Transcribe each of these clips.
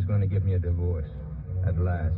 was going to give me a divorce. At last.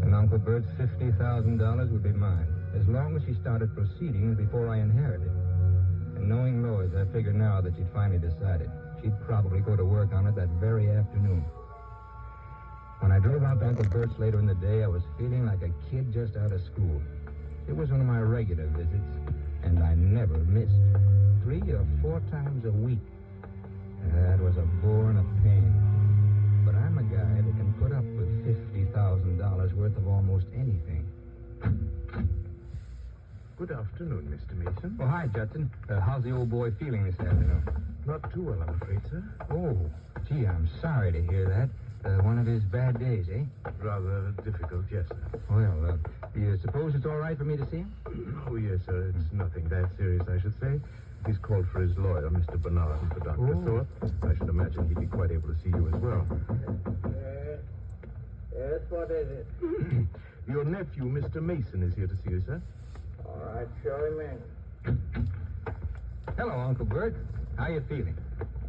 And Uncle Bert's $50,000 would be mine, as long as she started proceedings before I inherited. And knowing Lois, I figure now that she'd finally decided. She'd probably go to work on it that very afternoon. When I drove out to Uncle Bert's later in the day, I was feeling like a kid just out of school. It was one of my regular visits, and I never missed. 3 or 4 times a week. That was a bore and a pain. But I'm a guy that can put up with $50,000 worth of almost anything. Good afternoon, Mr. Mason. Oh, hi, Judson. How's the old boy feeling this afternoon? Not too well, I'm afraid, sir. Oh, gee, I'm sorry to hear that. One of his bad days, eh? Rather difficult, yes, sir. Well, do you suppose it's all right for me to see him? Oh, yes, sir. It's nothing that serious, I should say. He's called for his lawyer, Mr. Bernard, and for Dr. Thorpe. I should imagine he'd be quite able to see you as well. Yes, what is it? Your nephew, Mr. Mason, is here to see you, sir. All right, show him in. Hello, Uncle Bert. How you feeling?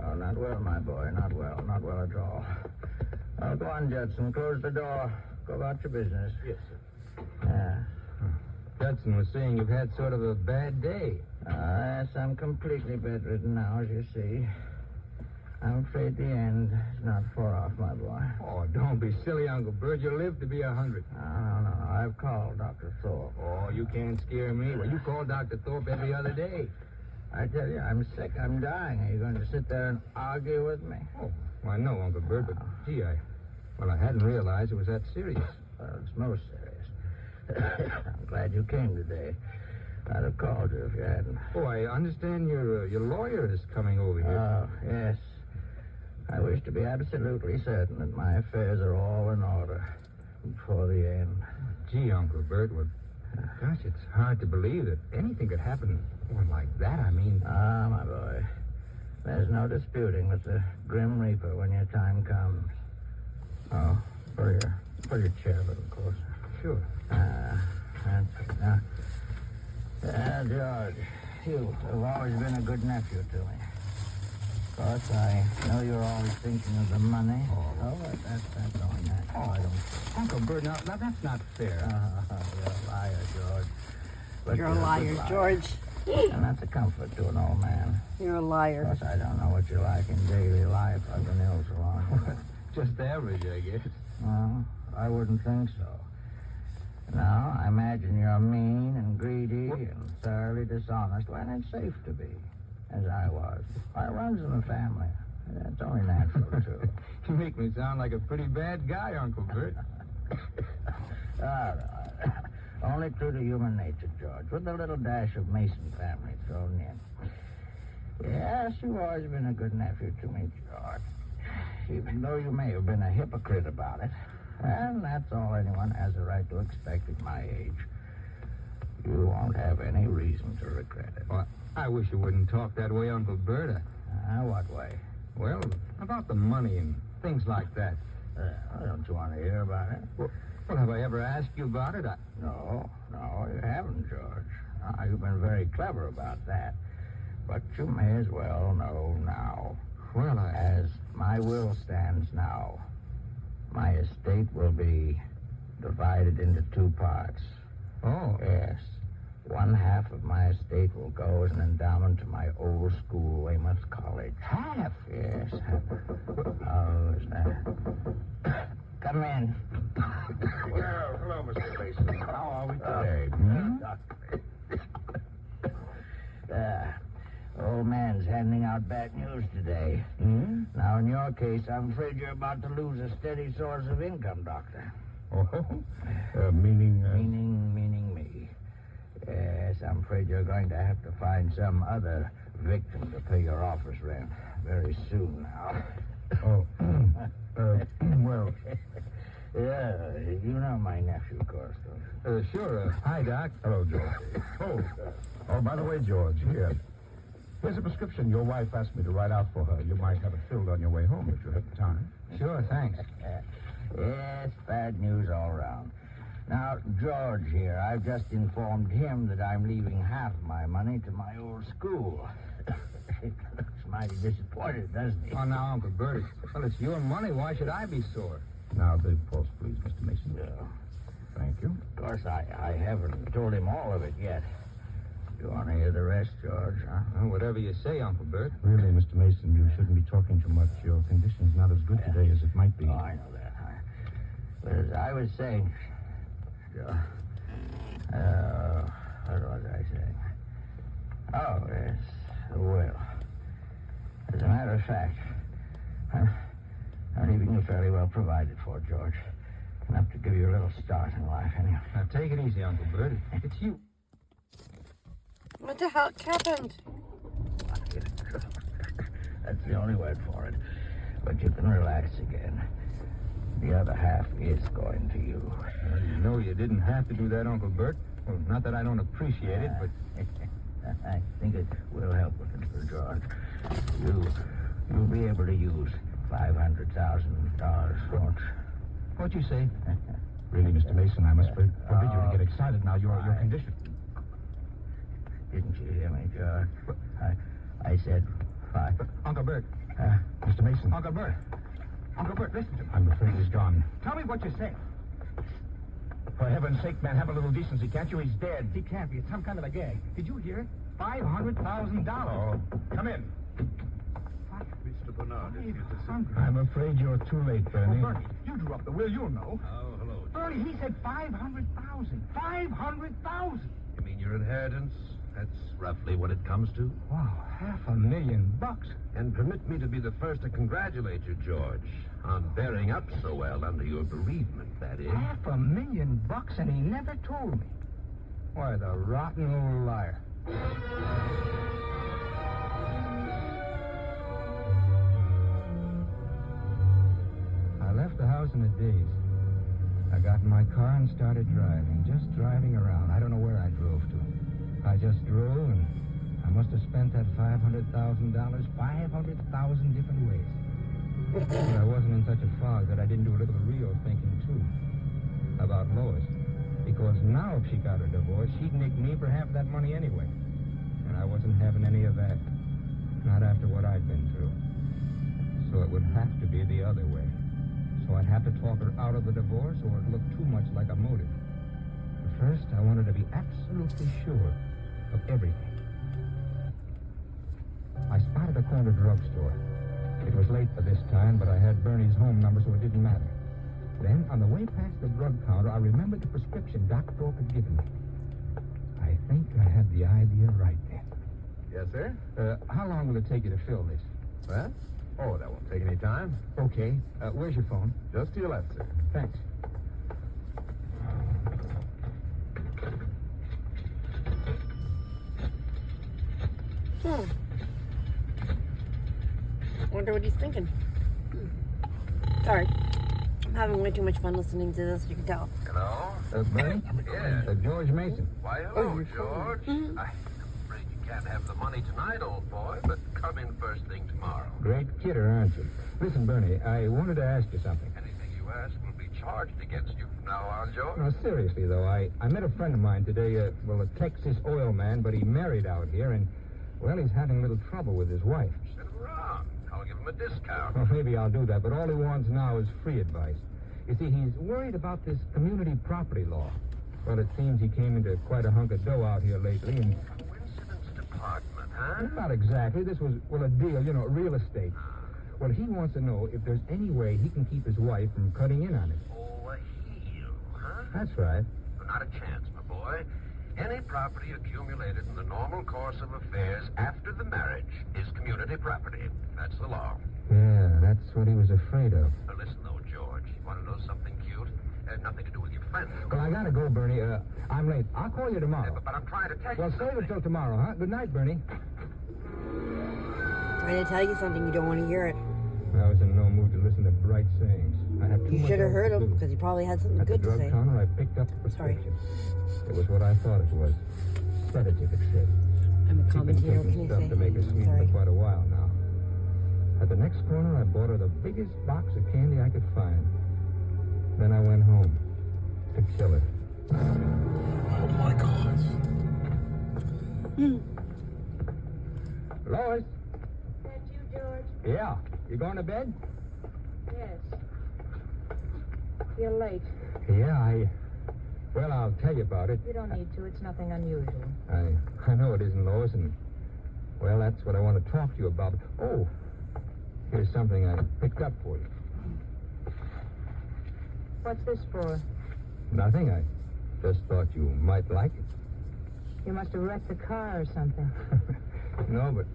Oh, not well, my boy. Not well. Not well at all. Oh, go on, Judson. Close the door. Go about your business. Yes, sir. Judson was saying you've had sort of a bad day. Yes, I'm completely bedridden now, as you see. I'm afraid the end is not far off, my boy. Oh, don't be silly, Uncle Bert. You'll live to be 100. No. I've called Dr. Thorpe. Oh, you can't scare me. Well, you call Dr. Thorpe every other day. I tell you, I'm sick. I'm dying. Are you going to sit there and argue with me? Oh, well, I know, Uncle Bert, but, gee, I hadn't realized it was that serious. Well, it's most serious. I'm glad you came today. I'd have called you if you hadn't. Oh, I understand your lawyer is coming over here. Oh, yes. I wish to be absolutely certain that my affairs are all in order before the end. Gee, Uncle Bert, well, gosh, it's hard to believe that anything could happen like that. I mean... Ah, my boy. There's no disputing with the Grim Reaper when your time comes. Oh, pull your chair a little closer. Sure. That's it. Now, George, you have always been a good nephew to me. Of course, I know you're always thinking of the money. Oh, that's all natural. Oh, I don't... Uncle Bert, now that's not fair. You're a liar, George. But You're a liar, George. And that's a comfort to an old man. You're a Of liar. course, I don't know what you're like in daily life. I've been ill so long. Just average, I guess. Well, I wouldn't think so. Now, I imagine you're mean and greedy and thoroughly dishonest when it's safe to be, as I was. It runs in the family. It's only natural, too. You make me sound like a pretty bad guy, Uncle Bert. All right. Only true to human nature, George, with a little dash of Mason family thrown in. Yes, you've always been a good nephew to me, George. Even though you may have been a hypocrite about it. And that's all anyone has a right to expect at my age. You won't have any reason to regret it. Well, I wish you wouldn't talk that way, Uncle Bert. What way? Well, about the money and things like that. Don't you want to hear about it? Well, have I ever asked you about it? No, you haven't, George. You've been very clever about that. But you may as well know now. Well, As my will stands now, my estate will be divided into 2 parts. Oh. Yes. One half of my estate will go as an endowment to my old school, Weymouth College. Half? Yes, half. Oh, is that? Come in. Well, hello, Mr. Mason. How are we today? Old man's handing out bad news today. Now, in your case, I'm afraid you're about to lose a steady source of income, Doctor. Meaning... Meaning me. Yes, I'm afraid you're going to have to find some other victim to pay your office rent very soon now. Well... Yeah, you know my nephew, of course, don't you? Sure. Hi, Doc. Hello, George. Oh, by the way, George, here's a prescription your wife asked me to write out for her. You might have it filled on your way home if you have the time. Sure, thanks. Yes, bad news all around. Now, George here, I've just informed him that I'm leaving half my money to my old school. He looks mighty disappointed, doesn't he? Oh, now, Uncle Bert, well, it's your money. Why should I be sore? Now, the pulse, please, Mr. Mason. Yeah. Thank you. Of course, I haven't told him all of it yet. You want to hear the rest, George, huh? Well, whatever you say, Uncle Bert. Really, Mr. Mason, you shouldn't be talking too much. Your condition's not as good today as it might be. Oh, I know that. But as I was saying, what was I saying? Oh, yes, the will. As a matter of fact, I'm leaving you fairly well provided for, George. Enough to give you a little start in life, anyway. Now, take it easy, Uncle Bert. It's you. What the heck happened? That's the only word for it. But you can relax again. The other half is going to you. Well, you know you didn't have to do that, Uncle Bert. Well, not that I don't appreciate it, but... I think it will help with it, George. You'll be able to use $500,000, won't you? What'd you say? Really, Mr. Mason, I must forbid you to get excited now. Your condition. Didn't you hear me, George? I said five. Uncle Bert. Mr. Mason. Uncle Bert. Uncle Bert, listen to me. I'm afraid he's gone. Tell me what you say. For heaven's sake, man, have a little decency, can't you? He's dead. He can't be. It's some kind of a gag. Did you hear it? $500,000. Oh. Come in. Mr. Bernard is here to see. I'm afraid you're too late, Bernie. Well, Bernie, you drew up the will. You'll know. Oh, hello. Bernie, he said 500,000. 500,000. You mean your inheritance? That's roughly what it comes to? Wow, $500,000. And permit me to be the first to congratulate you, George, on bearing up so well under your bereavement, that is. $500,000, and he never told me. Why, the rotten old liar. I left the house in a daze. I got in my car and started driving, just driving around. I don't know where I drove to. I just drove, and I must have spent that $500,000 500,000 different ways. But I wasn't in such a fog that I didn't do a little real thinking, too, about Lois. Because now if she got a divorce, she'd nick me for half that money anyway. And I wasn't having any of that. Not after what I'd been through. So it would have to be the other way. So I'd have to talk her out of the divorce, or it looked too much like a motive. But first, I wanted to be absolutely sure of everything. I spotted a corner drugstore. It was late for this time, but I had Bernie's home number, so it didn't matter. Then, on the way past the drug counter, I remembered the prescription Doc Thorpe had given me. I think I had the idea right then. Yes, sir? How long will it take you to fill this? What? Oh, that won't take any time. Okay. Where's your phone? Just to your left, sir. Thanks. Wonder what he's thinking. Sorry. I'm having way too much fun listening to this, you can tell. Hello? Bernie? Yes. George Mason. Why, hello, George. I'm afraid you can't have the money tonight, old boy, but come in first thing tomorrow. Great kidder, aren't you? Listen, Bernie, I wanted to ask you something. Anything you ask will be charged against you from now on, George. No, seriously, though, I met a friend of mine today, a Texas oil man, but he married out here, and, well, he's having a little trouble with his wife. Send him around. I'll give him a discount. Well, maybe I'll do that, but all he wants now is free advice. You see, he's worried about this community property law. Well, it seems he came into quite a hunk of dough out here lately, and... Coincidence department, huh? Not exactly. This was, a deal, real estate. Well, he wants to know if there's any way he can keep his wife from cutting in on it. Oh, a heel, huh? That's right. Not a chance, my boy. Any property accumulated in the normal course of affairs after the marriage is community property. That's the law. Yeah, that's what he was afraid of. Now, listen, though, George. You want to know something cute? It has nothing to do with your friend. Well, I gotta go, Bernie. I'm late. I'll call you tomorrow. But I'm trying to tell you Well, something. save it till tomorrow, huh? Good night, Bernie. Trying to tell you something, you don't want to hear it. I was in no mood to listen to bright sayings. I have too You much should have else heard to him, do. because he probably had something At the good to drug say. counter, I picked up the prescription. It was what I thought it was. Sedative, it said. I'm a She'd been commentator, what taking can I stuff say? to make her sleep Sorry. for quite a while now. At the next corner, I bought her the biggest box of candy I could find. Then I went home to kill her. Oh, my God. Lois? That you, George? Yeah. You going to bed? Yes. You're late. Yeah, Well, I'll tell you about it. You don't need to. It's nothing unusual. I know it isn't, Lois, and... Well, that's what I want to talk to you about. Oh, here's something I picked up for you. What's this for? Nothing. I just thought you might like it. You must have wrecked the car or something. No, but...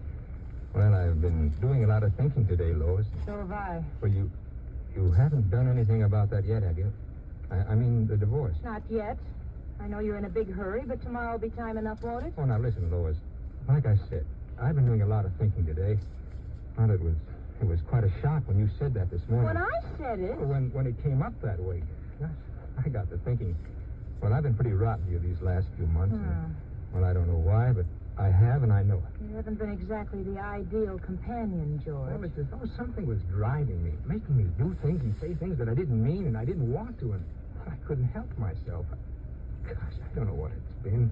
Well, I've been doing a lot of thinking today, Lois. So have I. Well, you haven't done anything about that yet, have you? I mean, the divorce. Not yet. I know you're in a big hurry, but tomorrow will be time enough, won't it? Oh, now listen, Lois. Like I said, I've been doing a lot of thinking today. Well, it was quite a shock when you said that this morning. When I said it. Well, when it came up that way. Gosh, I got to thinking. Well, I've been pretty rotten to you these last few months. And, well, I don't know why, but I have, and I know it. You haven't been exactly the ideal companion, George. Well, it's as though something was driving me, making me do things and say things that I didn't mean and I didn't want to, and I couldn't help myself. Gosh, I don't know what it's been.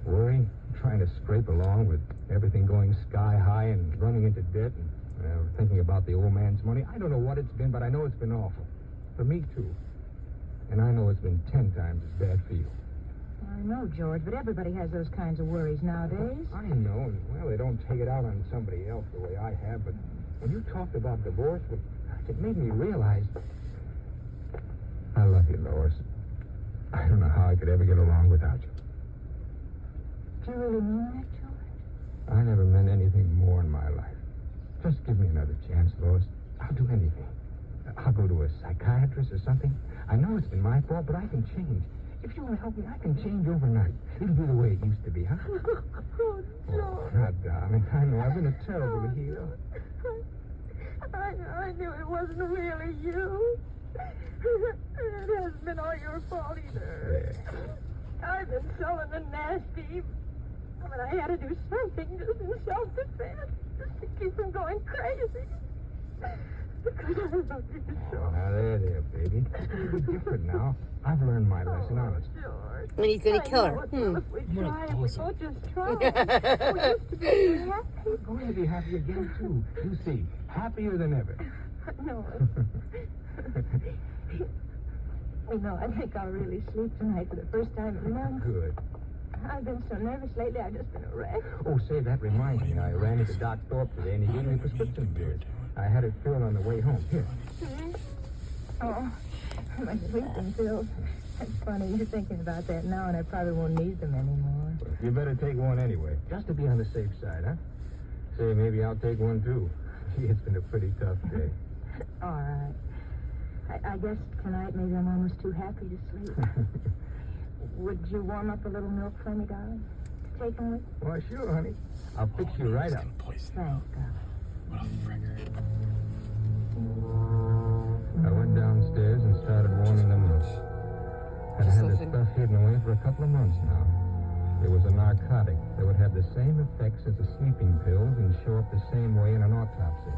Worry, trying to scrape along with everything going sky high and running into debt and thinking about the old man's money. I don't know what it's been, but I know it's been awful. For me, too. And I know it's been 10 times as bad for you. I know, George, but everybody has those kinds of worries nowadays. I know, and, well, they don't take it out on somebody else the way I have, but when you talked about divorce, well, it made me realize... I love you, Lois. I don't know how I could ever get along without you. Do you really mean that, George? I never meant anything more in my life. Just give me another chance, Lois. I'll do anything. I'll go to a psychiatrist or something. I know it's been my fault, but I can change. If you will help me, I can change overnight. It'll be the way it used to be, huh? Oh, George. Oh, now, darling, I know I've been a terrible heel. I knew it wasn't really you. It hasn't been all your fault either. I've been sullen and nasty. But I had to do something just in self-defense, just to keep from going crazy. Because I love you so. Now, there, baby. It's going to be different now. I've learned my lesson, honest. George. And he's going to kill her. If we try, if we both just try. We used to be happy. We're going to be happy again, too. You see, happier than ever. No. You know, I think I'll really sleep tonight for the first time in months. Good. I've been so nervous lately, I've just been a wreck. Oh, say, that reminds me. I ran into Doc Thorpe today, and he gave me a prescription for it. I had it filled on the way home. Here. Oh, my sleeping pills. It's funny, you're thinking about that now, and I probably won't need them anymore. You better take one anyway, just to be on the safe side, huh? Say, maybe I'll take one, too. Gee, it's been a pretty tough day. All right. I guess tonight maybe I'm almost too happy to sleep. Would you warm up a little milk for me, darling? To take home with? Why, sure, honey. I'll fix you right up. Thanks, darling. What a fricker. I went downstairs and started warming the milk. I'd had the stuff hidden away for a couple of months now. It was a narcotic that would have the same effects as the sleeping pills and show up the same way in an autopsy.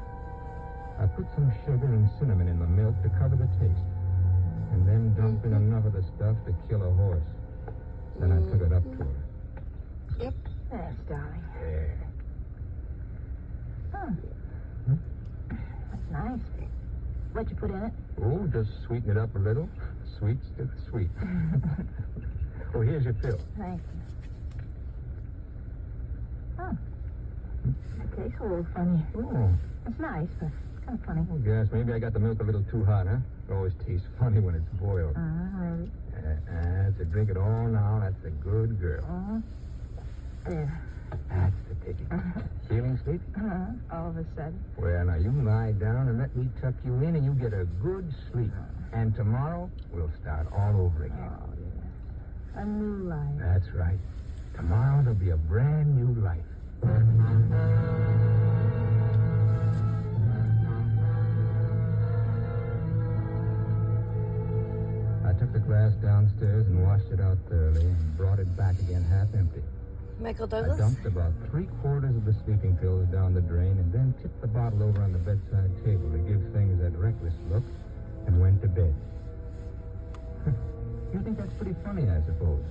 I put some sugar and cinnamon in the milk to cover the taste, and then dumped in enough of the stuff to kill a horse. Then I took it up to her. Yep. Thanks, darling. Yeah. Oh. That's nice. What'd you put in it? Oh, just sweeten it up a little. Sweet still sweet. Oh, here's your pill. Thank you. Oh. It tastes a little funny. Oh. It's nice, but it's kind of funny. Oh, gosh, maybe I got the milk a little too hot, huh? It always tastes funny when it's boiled. Maybe. So drink it all now. That's a good girl. There. That's the ticket. Feeling sleepy? All of a sudden. Well, now you lie down and let me tuck you in and you get a good sleep. And tomorrow, we'll start all over again. Oh, yes. A new life. That's right. Tomorrow, there'll be a brand new life. I took the glass downstairs and washed it out thoroughly and brought it back again half empty. Michael I Douglas? dumped about 3/4 of the sleeping pills down the drain and then tipped the bottle over on the bedside table to give things that reckless look and went to bed. You think that's pretty funny, I suppose.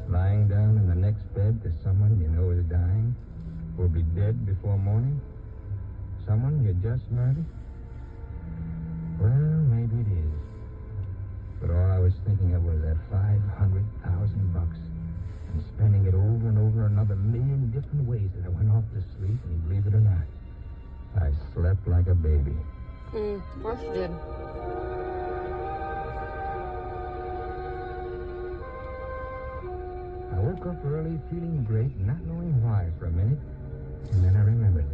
Lying down in the next bed to someone you know is dying. will be dead before morning? Someone you just murdered? Well, maybe it is. But all I was thinking of was that $500,000 and spending it over and over another million different ways that I went off to sleep, and believe it or not, I slept like a baby. Of course you did. I woke up early, feeling great, not knowing why for a minute, and then I remembered.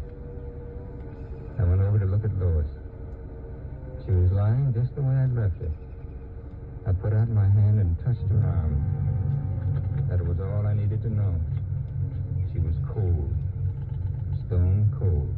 I went over to look at Lois. She was lying just the way I'd left her. I put out my hand and touched her arm. That was all I needed to know. She was cold. Stone cold.